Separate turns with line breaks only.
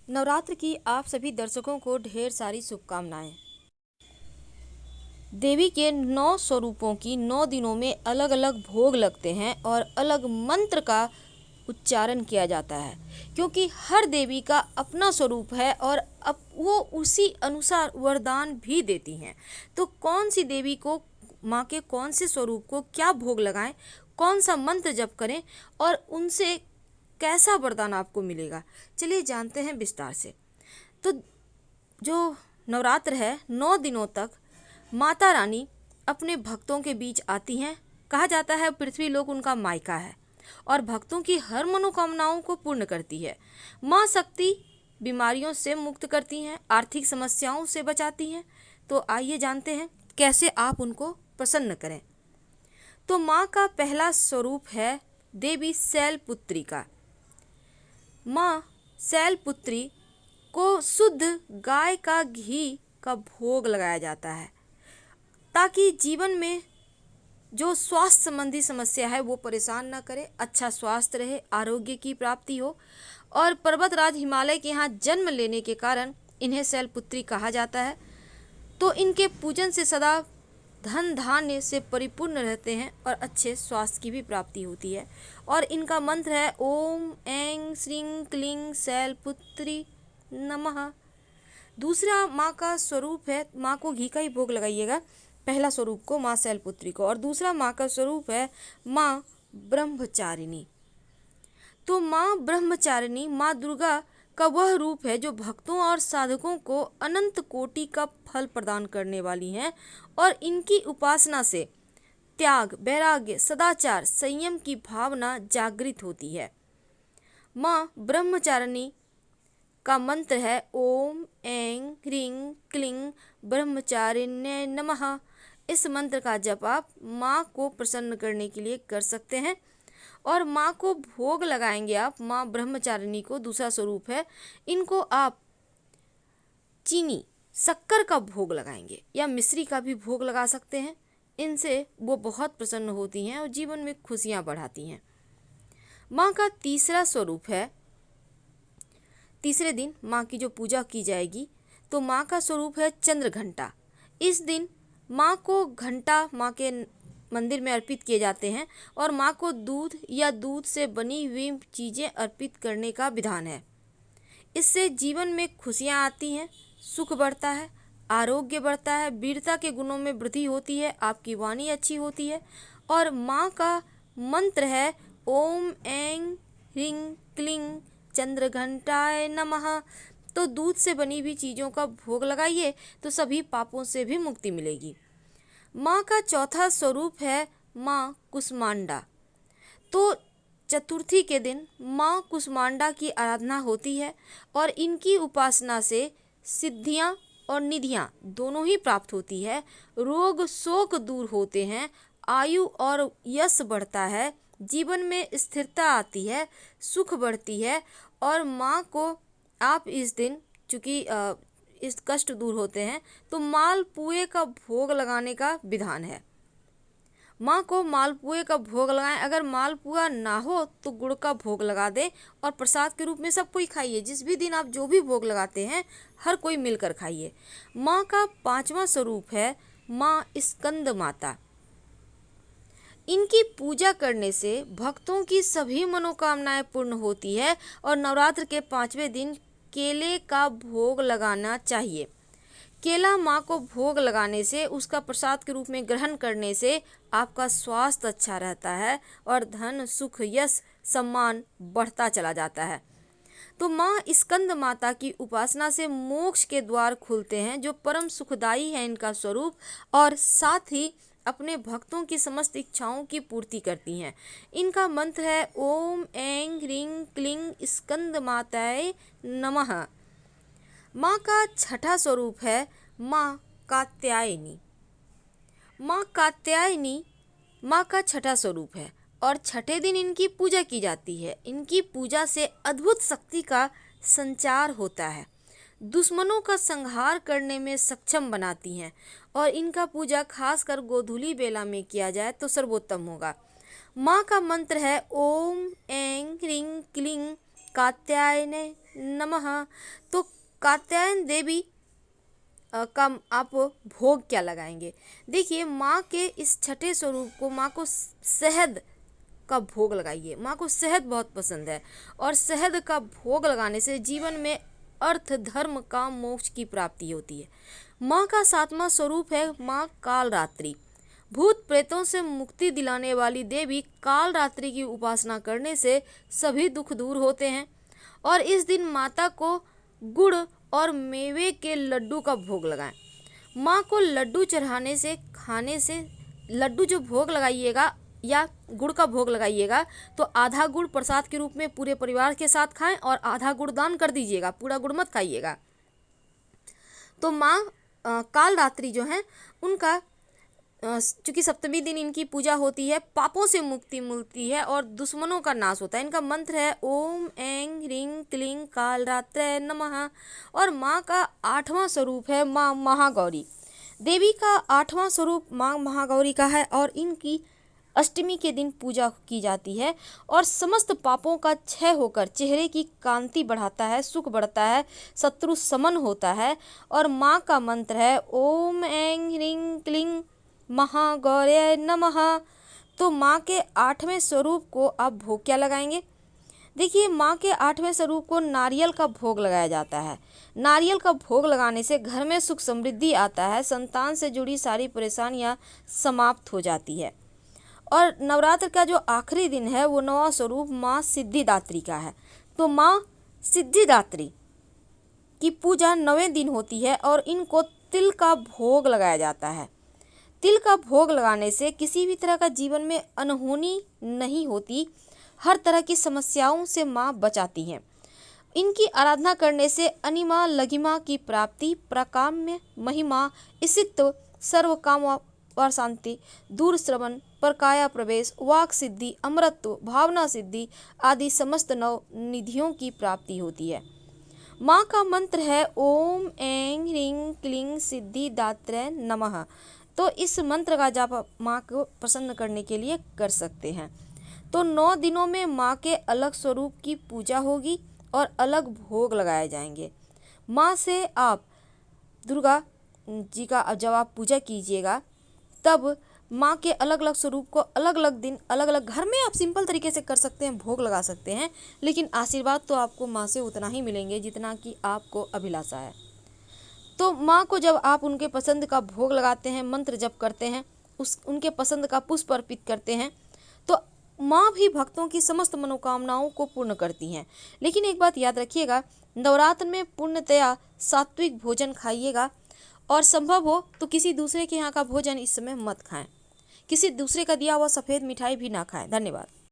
नवरात्र की आप सभी दर्शकों को ढेर सारी शुभकामनाएं। देवी के 9 स्वरूपों की 9 दिनों में अलग अलग भोग लगते हैं और अलग मंत्र का उच्चारण किया जाता है, क्योंकि हर देवी का अपना स्वरूप है और अब वो उसी अनुसार वरदान भी देती हैं। तो कौन सी देवी को, माँ के कौन से स्वरूप को क्या भोग लगाएं, कौन सा मंत्र जप करें और उनसे कैसा वरदान आपको मिलेगा, चलिए जानते हैं विस्तार से। तो जो नवरात्र है, 9 दिनों तक माता रानी अपने भक्तों के बीच आती हैं। कहा जाता है पृथ्वी लोक उनका मायका है और भक्तों की हर मनोकामनाओं को पूर्ण करती है। माँ शक्ति बीमारियों से मुक्त करती हैं, आर्थिक समस्याओं से बचाती हैं। तो आइए जानते हैं कैसे आप उनको प्रसन्न करें। तो माँ का पहला स्वरूप है देवी शैलपुत्री का। माँ शैलपुत्री को शुद्ध गाय का घी का भोग लगाया जाता है, ताकि जीवन में जो स्वास्थ्य संबंधी समस्या है वो परेशान ना करे, अच्छा स्वास्थ्य रहे, आरोग्य की प्राप्ति हो। और पर्वतराज हिमालय के यहाँ जन्म लेने के कारण इन्हें शैलपुत्री कहा जाता है। तो इनके पूजन से सदा धन धान्य से परिपूर्ण रहते हैं और अच्छे स्वास्थ्य की भी प्राप्ति होती है। और इनका मंत्र है ओम ऐं श्रीं क्लीं शैलपुत्री नमः। दूसरा माँ का स्वरूप है, माँ को घी का ही भोग लगाइएगा, पहला स्वरूप को माँ शैलपुत्री को, और दूसरा माँ का स्वरूप है माँ ब्रह्मचारिणी। तो माँ ब्रह्मचारिणी माँ दुर्गा का वह रूप है जो भक्तों और साधकों को अनंत कोटि का फल प्रदान करने वाली हैं और इनकी उपासना से त्याग, वैराग्य, सदाचार, संयम की भावना जागृत होती है। माँ ब्रह्मचारिणी का मंत्र है ओम ऐं ह्रीं क्लीं ब्रह्मचारिण्यै नमः। इस मंत्र का जप आप माँ को प्रसन्न करने के लिए कर सकते हैं और माँ को भोग लगाएंगे आप। माँ ब्रह्मचारिणी को दूसरा स्वरूप है, इनको आप चीनी शक्कर का भोग लगाएंगे या मिश्री का भी भोग लगा सकते हैं। इनसे वो बहुत प्रसन्न होती हैं और जीवन में खुशियाँ बढ़ाती हैं। माँ का तीसरा स्वरूप है, तीसरे दिन माँ की जो पूजा की जाएगी तो माँ का स्वरूप है चंद्र घंटा। इस दिन माँ को घंटा माँ के मंदिर में अर्पित किए जाते हैं और माँ को दूध या दूध से बनी हुई चीज़ें अर्पित करने का विधान है। इससे जीवन में खुशियाँ आती हैं, सुख बढ़ता है, आरोग्य बढ़ता है, वीरता के गुणों में वृद्धि होती है, आपकी वाणी अच्छी होती है। और माँ का मंत्र है ओम ऐं ह्रीं क्लीं चंद्रघंटाय नमः। तो दूध से बनी हुई चीज़ों का भोग लगाइए तो सभी पापों से भी मुक्ति मिलेगी। माँ का चौथा स्वरूप है माँ कुष्मांडा। तो चतुर्थी के दिन माँ कुष्मांडा की आराधना होती है और इनकी उपासना से सिद्धियाँ और निधियाँ दोनों ही प्राप्त होती है। रोग शोक दूर होते हैं, आयु और यश बढ़ता है, जीवन में स्थिरता आती है, सुख बढ़ती है। और माँ को आप इस दिन, चूँकि इस कष्ट दूर होते हैं, तो मालपुए का भोग लगाने का विधान है। माँ को मालपुए का भोग लगाएं। अगर मालपुआ ना हो तो गुड़ का भोग लगा दें और प्रसाद के रूप में सब कोई खाइए। जिस भी दिन आप जो भी भोग लगाते हैं हर कोई मिलकर खाइए। माँ का पांचवा स्वरूप है माँ स्कंद माता। इनकी पूजा करने से भक्तों की सभी मनोकामनाएं पूर्ण होती है और नवरात्र के 5वें दिन केले का भोग लगाना चाहिए। केला माँ को भोग लगाने से, उसका प्रसाद के रूप में ग्रहण करने से आपका स्वास्थ्य अच्छा रहता है और धन, सुख, यश, सम्मान बढ़ता चला जाता है। तो माँ स्कंद माता की उपासना से मोक्ष के द्वार खुलते हैं, जो परम सुखदायी है इनका स्वरूप, और साथ ही अपने भक्तों की समस्त इच्छाओं की पूर्ति करती हैं। इनका मंत्र है ओम ऐं ह्रीं क्लीं स्कंद माताय नमः। माँ का छठा स्वरूप है माँ कात्यायनी। माँ कात्यायनी माँ का छठा स्वरूप है और छठे दिन इनकी पूजा की जाती है। इनकी पूजा से अद्भुत शक्ति का संचार होता है, दुश्मनों का संहार करने में सक्षम बनाती हैं और इनका पूजा खासकर गोधूली बेला में किया जाए तो सर्वोत्तम होगा। माँ का मंत्र है ओम ऐं ह्रीं क्लीं कात्यायने नमः। तो कात्यायन देवी का आप भोग क्या लगाएंगे? देखिए, माँ के इस छठे स्वरूप को, माँ को शहद का भोग लगाइए। माँ को शहद बहुत पसंद है और शहद का भोग लगाने से जीवन में अर्थ, धर्म, काम, मोक्ष की प्राप्ति होती है। माँ का सातवां स्वरूप है माँ कालरात्रि। भूत प्रेतों से मुक्ति दिलाने वाली देवी कालरात्रि की उपासना करने से सभी दुख दूर होते हैं। और इस दिन माता को गुड़ और मेवे के लड्डू का भोग लगाएं। माँ को लड्डू चढ़ाने से, खाने से, लड्डू जो भोग लगाइएगा या गुड़ का भोग लगाइएगा तो आधा गुड़ प्रसाद के रूप में पूरे परिवार के साथ खाएं और आधा गुड़ दान कर दीजिएगा, पूरा गुड़ मत खाइएगा। तो माँ कालरात्रि जो हैं उनका चूँकि सप्तमी दिन इनकी पूजा होती है, पापों से मुक्ति मिलती है और दुश्मनों का नाश होता है। इनका मंत्र है ओम ऐं ह्रीं क्लीं कालरात्रे नमः। और माँ का आठवां स्वरूप है माँ महागौरी। देवी का आठवां स्वरूप माँ महागौरी का है और इनकी अष्टमी के दिन पूजा की जाती है और समस्त पापों का क्षय होकर चेहरे की कांति बढ़ाता है, सुख बढ़ता है, शत्रु समन होता है। और माँ का मंत्र है ओम ऐं ह्रीं क्लीं महागौर्यै नमः। तो माँ के आठवें स्वरूप को आप भोग क्या लगाएंगे? देखिए, माँ के आठवें स्वरूप को नारियल का भोग लगाया जाता है। नारियल का भोग लगाने से घर में सुख समृद्धि आता है, संतान से जुड़ी सारी परेशानियाँ समाप्त हो जाती है। और नवरात्र का जो आखिरी दिन है वो नवा स्वरूप माँ सिद्धिदात्री का है। तो माँ सिद्धिदात्री की पूजा 9वें दिन होती है और इनको तिल का भोग लगाया जाता है। तिल का भोग लगाने से किसी भी तरह का जीवन में अनहोनी नहीं होती, हर तरह की समस्याओं से माँ बचाती हैं। इनकी आराधना करने से अनिमा लघिमा की प्राप्ति, प्रकाम्य महिमा, इसित्व, सर्व काम और शांति, दूर श्रवण, परकाया प्रवेश, वाक सिद्धि, अमरत्व, भावना सिद्धि आदि समस्त नव निधियों की प्राप्ति होती है। माँ का मंत्र है ओम ऐं ह्रीं क्लीं सिद्धिदात्रे नमः। तो इस मंत्र का जाप आप माँ को प्रसन्न करने के लिए कर सकते हैं। तो 9 दिनों में माँ के अलग स्वरूप की पूजा होगी और अलग भोग लगाए जाएंगे। माँ से आप दुर्गा जी का जब आप पूजा कीजिएगा तब माँ के अलग अलग स्वरूप को अलग अलग दिन, अलग अलग घर में आप सिंपल तरीके से कर सकते हैं, भोग लगा सकते हैं, लेकिन आशीर्वाद तो आपको माँ से उतना ही मिलेंगे जितना कि आपको अभिलाषा है। तो माँ को जब आप उनके पसंद का भोग लगाते हैं, मंत्र जप करते हैं, उनके पसंद का पुष्प अर्पित करते हैं, तो माँ भी भक्तों की समस्त मनोकामनाओं को पूर्ण करती हैं। लेकिन एक बात याद रखिएगा, नवरात्र में पूर्णतया सात्विक भोजन खाइएगा और संभव हो तो किसी दूसरे के यहाँ का भोजन इस समय मत खाएं। किसी दूसरे का दिया हुआ सफ़ेद मिठाई भी ना खाएं। धन्यवाद।